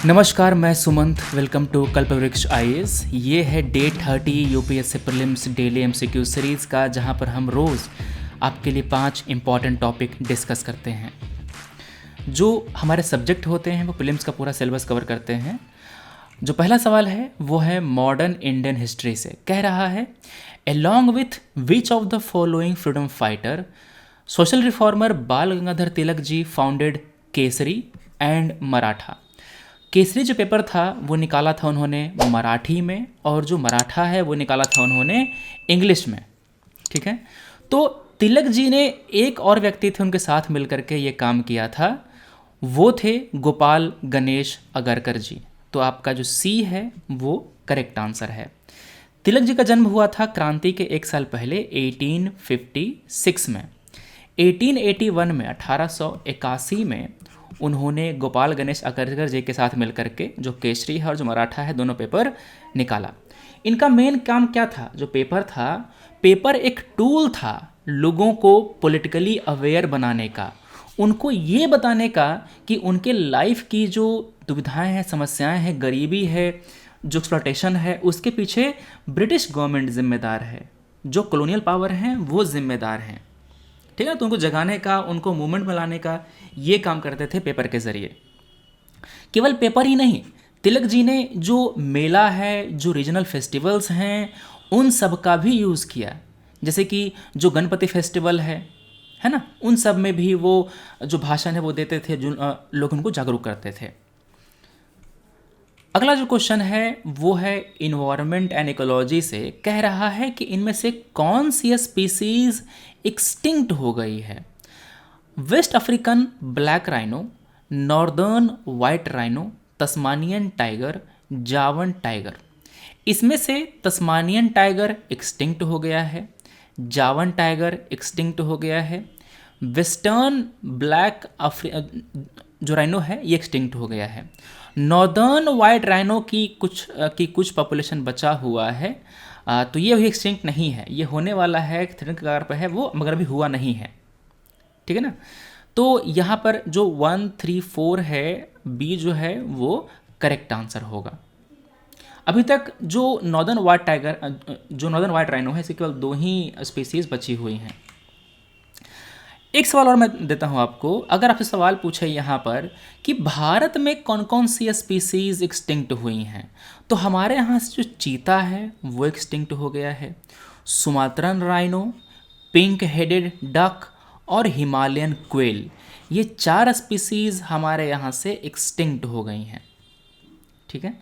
नमस्कार, मैं Sumant. Welcome to Kalpvriksh IAS. ये है day 30 UPSC prelims daily MCQ series का, जहां पर हम रोज़ आपके लिए 5 इंपॉर्टेंट टॉपिक डिस्कस करते हैं। जो हमारे सब्जेक्ट होते हैं वो प्रीलिम्स का पूरा सिलेबस कवर करते हैं। जो पहला सवाल है वो है मॉडर्न इंडियन हिस्ट्री से। कह रहा है, along with which of the following freedom fighter social reformer बाल गंगाधर तिलक जी फाउंडेड केसरी एंड मराठा। केसरी जो पेपर था वो निकाला था उन्होंने मराठी में, और जो मराठा है वो निकाला था उन्होंने इंग्लिश में। ठीक है, तो तिलक जी ने एक और व्यक्ति थे उनके साथ मिलकर के ये काम किया था, वो थे गोपाल गणेश अगरकर जी। तो आपका जो सी है वो करेक्ट आंसर है। तिलक जी का जन्म हुआ था क्रांति के एक साल पहले 1856 में। 1881 में 1881 में उन्होंने गोपाल गणेश अगरकर जी के साथ मिलकर के जो केसरी है और जो मराठा है दोनों पेपर निकाला। इनका मेन काम क्या था? जो पेपर था, पेपर एक टूल था लोगों को पॉलिटिकली अवेयर बनाने का, उनको ये बताने का कि उनके लाइफ की जो दुविधाएं हैं, समस्याएं हैं, गरीबी है, जो एक्सप्लॉयटेशन है, उसके पीछे ब्रिटिश गवर्नमेंट जिम्मेदार है, जो कॉलोनियल पावर हैं वो जिम्मेदार हैं। ठीक है, तो उनको जगाने का, उनको मूवमेंट में लाने का ये काम करते थे पेपर के ज़रिए। केवल पेपर ही नहीं, तिलक जी ने जो मेला है, जो रीजनल फेस्टिवल्स हैं, उन सब का भी यूज़ किया। जैसे कि जो गणपति फेस्टिवल है ना, उन सब में भी वो जो भाषण है वो देते थे, जो लोग उनको जागरूक करते थे। अगला जो क्वेश्चन है वो है इन्वायरमेंट एंड इकोलॉजी से। कह रहा है कि इनमें से कौन सी स्पीसीज एक्सटिंक्ट हो गई है? West African black rhino, northern white rhino, Tasmanian tiger, Javan tiger. इसमें से तस्मानियन टाइगर एक्सटिंक्ट हो गया है, जावन टाइगर एक्सटिंक्ट हो गया है, वेस्टर्न ब्लैक जो राइनो है ये एक्सटिंक्ट हो गया है। नॉर्दर्न वाइट राइनो की कुछ पॉपुलेशन बचा हुआ है, तो ये भी एक्सटिंक्ट नहीं है, ये होने वाला है, थ्रेटन के कगार पर है वो, मगर अभी हुआ नहीं है। ठीक है ना, तो यहाँ पर जो 1, 3, 4 है, बी जो है वो करेक्ट आंसर होगा। अभी तक जो नॉर्दर्न वाइट राइनो है, इसकी केवल 2 ही स्पीसीज बची हुई हैं। एक सवाल और मैं देता हूं आपको। अगर आपसे सवाल पूछे यहाँ पर कि भारत में कौन कौन सी स्पीसीज एक्सटिंक्ट हुई हैं, तो हमारे यहाँ से जो चीता है वो एक्सटिंक्ट हो गया है, Sumatran rhino, pink headed duck और हिमालयन क्वेल, ये 4 स्पीसीज हमारे यहाँ से एक्सटिंक्ट हो गई हैं। ठीक है,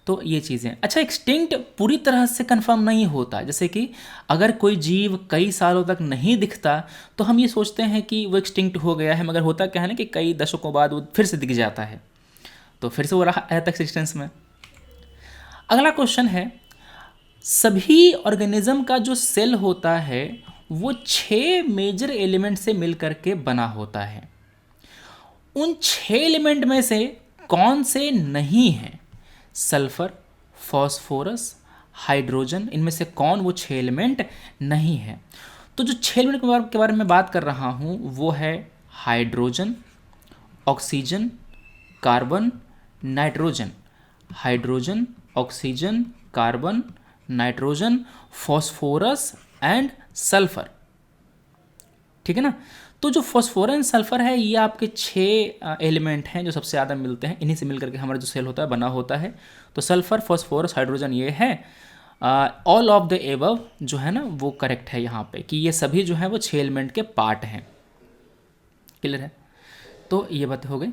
तो ये चीज़ें। अच्छा, एक्सटिंक्ट पूरी तरह से कंफर्म नहीं होता। जैसे कि अगर कोई जीव कई सालों तक नहीं दिखता तो हम ये सोचते हैं कि वो एक्सटिंक्ट हो गया है, मगर होता क्या है ना कि कई दशकों बाद वो फिर से दिख जाता है, तो फिर से वो रहता है एक्सिस्टेंस में। अगला क्वेश्चन है, सभी ऑर्गेनिज्म का जो सेल होता है वो 6 मेजर एलिमेंट से मिलकर के बना होता है। उन 6 एलिमेंट में से कौन से नहीं हैं? सल्फर, फॉस्फोरस, हाइड्रोजन, इनमें से कौन वो 6 एलिमेंट नहीं है? तो जो 6 एलिमेंट के बारे में बात कर रहा हूँ वो है hydrogen, oxygen, carbon, nitrogen. Hydrogen, oxygen, carbon, nitrogen, phosphorus and sulphur. ठीक है ना, तो जो फॉस्फोरस सल्फर है ये आपके 6 एलिमेंट हैं जो सबसे ज़्यादा मिलते हैं, इन्हीं से मिलकर के हमारा जो सेल होता है बना होता है। तो सल्फर, फॉस्फोरस, हाइड्रोजन ये है। ऑल ऑफ द एबव जो है ना वो करेक्ट है यहाँ पे, कि ये सभी जो है वो 6 एलिमेंट के पार्ट हैं। क्लियर है? तो ये बात हो गई।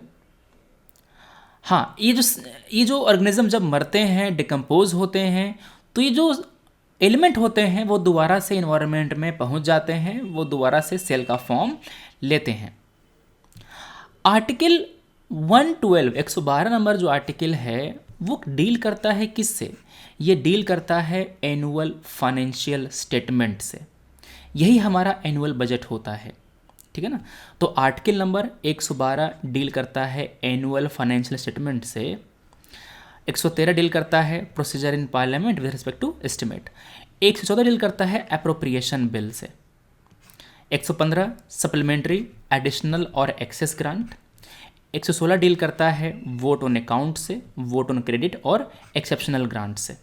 हाँ, ये जो ऑर्गेनिज्म जब मरते हैं, डिकम्पोज होते हैं, तो ये जो एलिमेंट होते हैं वो दोबारा से इन्वायरमेंट में पहुंच जाते हैं, वो दोबारा से सेल का फॉर्म लेते हैं। आर्टिकल 112 112 नंबर जो आर्टिकल है वो डील करता है किससे? ये डील करता है एनुअल फाइनेंशियल स्टेटमेंट से। यही हमारा एनुअल बजट होता है। ठीक है ना, तो आर्टिकल नंबर 112 डील करता है एनुअल फाइनेंशियल स्टेटमेंट से। 113 डील करता है procedure in parliament with respect to estimate. 114 deal करता है अप्रोप्रिएशन बिल से। 115 सप्लीमेंट्री, एडिशनल और एक्सेस ग्रांट। 116 डील करता है वोट ऑन अकाउंट से, वोट ऑन क्रेडिट और एक्सेप्शनल ग्रांट से।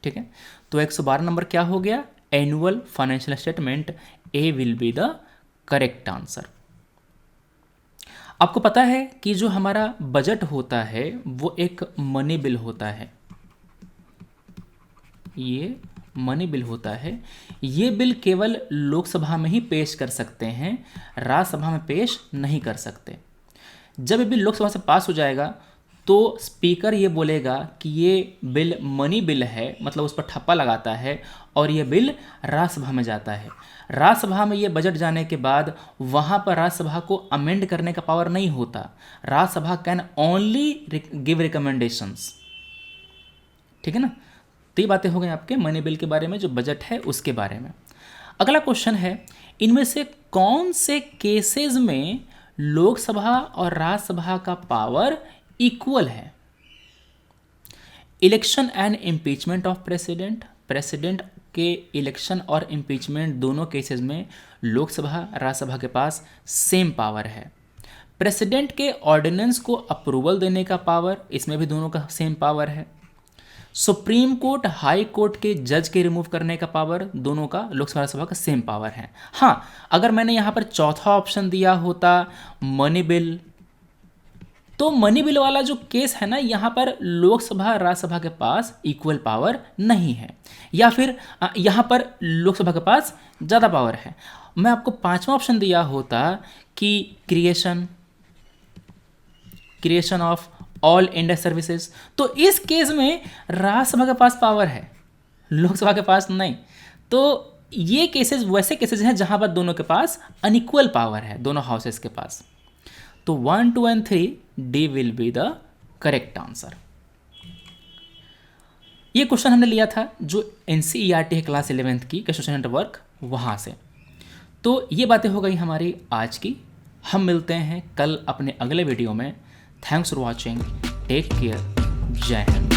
ठीक है, तो 112 नंबर क्या हो गया, annual financial statement, A will be the correct answer. आपको पता है कि जो हमारा बजट होता है वो एक मनी बिल होता है, ये मनी बिल होता है। ये बिल केवल लोकसभा में ही पेश कर सकते हैं, राज्यसभा में पेश नहीं कर सकते। जब ये बिल लोकसभा से पास हो जाएगा तो स्पीकर ये बोलेगा कि ये बिल मनी बिल है, मतलब उस पर ठप्पा लगाता है और ये बिल राज्यसभा में जाता है। राज्यसभा में ये बजट जाने के बाद वहाँ पर राज्यसभा को अमेंड करने का पावर नहीं होता। Rajya Sabha can only give recommendations. ठीक है ना, तो ये बातें हो गई आपके मनी बिल के बारे में, जो बजट है उसके बारे में। अगला क्वेश्चन है, इनमें से कौन से केसेस में लोकसभा और राज्यसभा का पावर इक्वल है? Election and impeachment of president, president के इलेक्शन और इम्पीचमेंट दोनों केसेस में लोकसभा राज्यसभा के पास सेम पावर है। प्रेसिडेंट के ऑर्डिनेंस को अप्रूवल देने का पावर, इसमें भी दोनों का सेम पावर है। सुप्रीम कोर्ट, हाई कोर्ट के जज के रिमूव करने का पावर, दोनों का लोकसभा राज्यसभा का सेम पावर है। हाँ, अगर मैंने यहाँ पर चौथा ऑप्शन दिया होता मनी बिल, तो मनी बिल वाला जो केस है ना, यहाँ पर लोकसभा राज्यसभा के पास इक्वल पावर नहीं है, या फिर यहाँ पर लोकसभा के पास ज़्यादा पावर है। मैं आपको पांचवा ऑप्शन दिया होता कि creation of all India services, तो इस केस में राज्यसभा के पास पावर है, लोकसभा के पास नहीं। तो ये केसेस वैसे केसेस हैं जहां पर दोनों के पास अनइक्वल पावर है, दोनों हाउसेस के पास। तो 1, 2 and 3 D will be the correct answer. ये क्वेश्चन हमने लिया था जो NCERT है क्लास 11th की क्वेश्चन सेंटर वर्क, वहां से। तो ये बातें हो गई हमारी आज की। हम मिलते हैं कल अपने अगले वीडियो में। Thanks for watching, take care, Jai Hind.